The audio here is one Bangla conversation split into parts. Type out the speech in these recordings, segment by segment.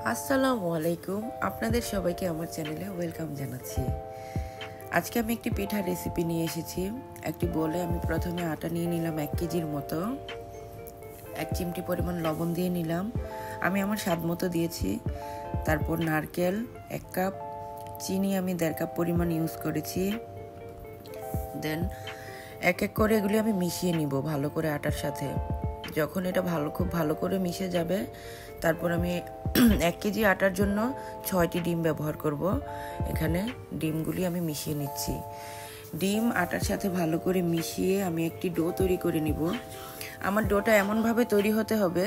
আসসালামু আলাইকুম, আপনাদের সবাইকে আমার চ্যানেলে ওয়েলকাম জানাচ্ছি। আজকে আমি একটি পিঠার রেসিপি নিয়ে এসেছি। একটি বোলে আমি প্রথমে আটা নিয়ে নিলাম 1 কেজির মতো। 1 চিমটি পরিমাণ লবণ দিয়ে নিলাম, আমি আমার স্বাদ মতো দিয়েছি। তারপর নারকেল 1 কাপ, চিনি আমি 1.5 কাপ পরিমাণ ইউজ করেছি। দেন এক এক করে এগুলি আমি মিশিয়ে নিব ভালো করে আটার সাথে। যখন এটা খুব ভালো করে মিশে যাবে, তারপর আমি 1 কেজি আটার জন্য 6টি ডিম ব্যবহার করব। এখানে ডিমগুলি আমি মিশিয়ে নিচ্ছি। ডিম আটার সাথে ভালো করে মিশিয়ে আমি একটি ডো তৈরি করে নিব। আমার ডোটা এমনভাবে তৈরি হতে হবে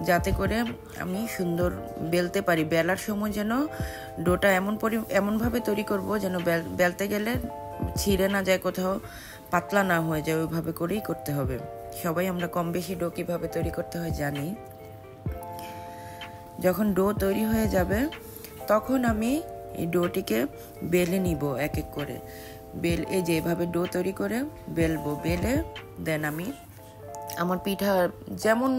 যাতে করে আমি সুন্দর বেলতে পারি। বেলার সময় যেন ডোটা এমনভাবে তৈরি করব যেন বেলতে গেলে ছিঁড়ে না যায়, কোথাও পাতলা না হয়ে যায়। ওইভাবে করেই করতে হবে। সবাই আমরা কম বেশি ডো কীভাবে তৈরি করতে হয় জানি। যখন ডো তৈরি হয়ে যাবে তখন আমি এই ডোটিকে বেলে নিব এক এক করে। এই যে এভাবে ডো তৈরি করে বেলবো। বেলে দেন আমি আমার পিঠা যেমন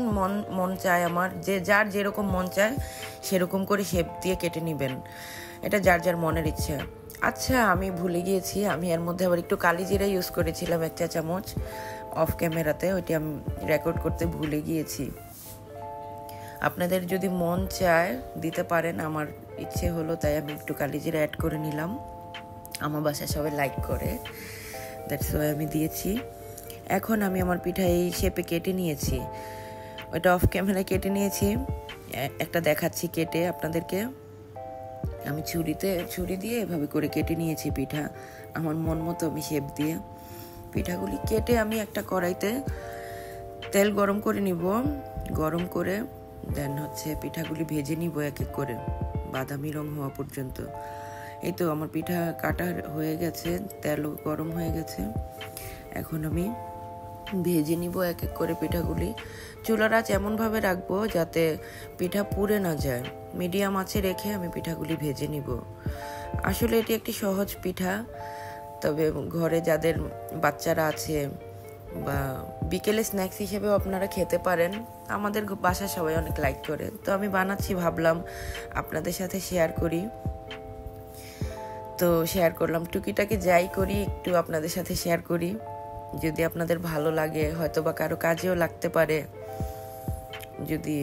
মন চায়, আমার যার যেরকম মন চায় সেরকম করে শেপ দিয়ে কেটে নেবেন। এটা যার যার মনের ইচ্ছা। আচ্ছা, আমি ভুলে গিয়েছি, আমি এর মধ্যে আবার একটু কালি জিরা ইউজ করেছিলাম 1 চা চামচ অফ ক্যামেরাতে। ওইটি আমি রেকর্ড করতে ভুলে গিয়েছি। আপনাদের যদি মন চায় দিতে পারেন, আমার ইচ্ছে হলো তাই আমি একটু কালি জিরা অ্যাড করে নিলাম। আমার বাসায় সবাই লাইক করে, দ্যাটস ওয়াই আমি দিয়েছি। এখন আমি আমার পিঠা এই শেপে কেটে নিয়েছি। ওইটা অফ ক্যামেরায় কেটে নিয়েছি, একটা দেখাচ্ছি কেটে আপনাদেরকে। আমি ছুরি দিয়ে এভাবে করে কেটে নিয়েছি পিঠা, আমার মন মতো আমি শেপ দিয়ে। পিঠাগুলি কেটে আমি একটা কড়াইতে তেল গরম করে নিব। গরম করে দেন পিঠাগুলি ভেজে নিব এক এক করে বাদামি রং হওয়া পর্যন্ত। এই তো আমার পিঠা কাটা হয়ে গেছে, তেলও গরম হয়ে গেছে। এখন আমি ভেজে নিব এক এক করে পিঠাগুলি। চুলার আঁচ এমনভাবে রাখবো যাতে পিঠা পুড়ে না যায়। মিডিয়াম আঁচে রেখে আমি পিঠাগুলি ভেজে নিব। আসলে এটি একটি সহজ পিঠা, তবে ঘরে যাদের বাচ্চারা আছে বা বিকেলে স্ন্যাক্স হিসেবেও আপনারা খেতে পারেন। আমাদের বাসা সবাই অনেক লাইক করে, তো আমি বানাচ্ছি, ভাবলাম আপনাদের সাথে শেয়ার করি। তো শেয়ার করলাম, টুকিটাকি যাই করি একটু আপনাদের সাথে শেয়ার করি। যদি আপনাদের ভালো লাগে, হয়তো বা কারো কাজেও লাগতে পারে। যদি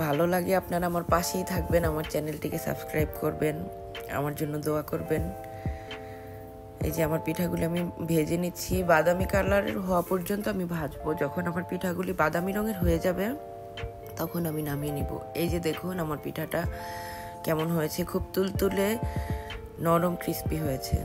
ভালো লাগে আপনারা আমার পাশেই থাকবেন, আমার চ্যানেলটিকে সাবস্ক্রাইব করবেন, আমার জন্য দোয়া করবেন। এই যে আমার পিঠাগুলি আমি ভেজে নিচ্ছি, বাদামি কালারের হওয়া পর্যন্ত আমি ভাজবো। যখন আমার পিঠাগুলি বাদামি রঙের হয়ে যাবে তখন আমি নামিয়ে নিব। এই যে দেখুন আমার পিঠাটা কেমন হয়েছে, খুব তুলতুলে নরম ক্রিস্পি হয়েছে।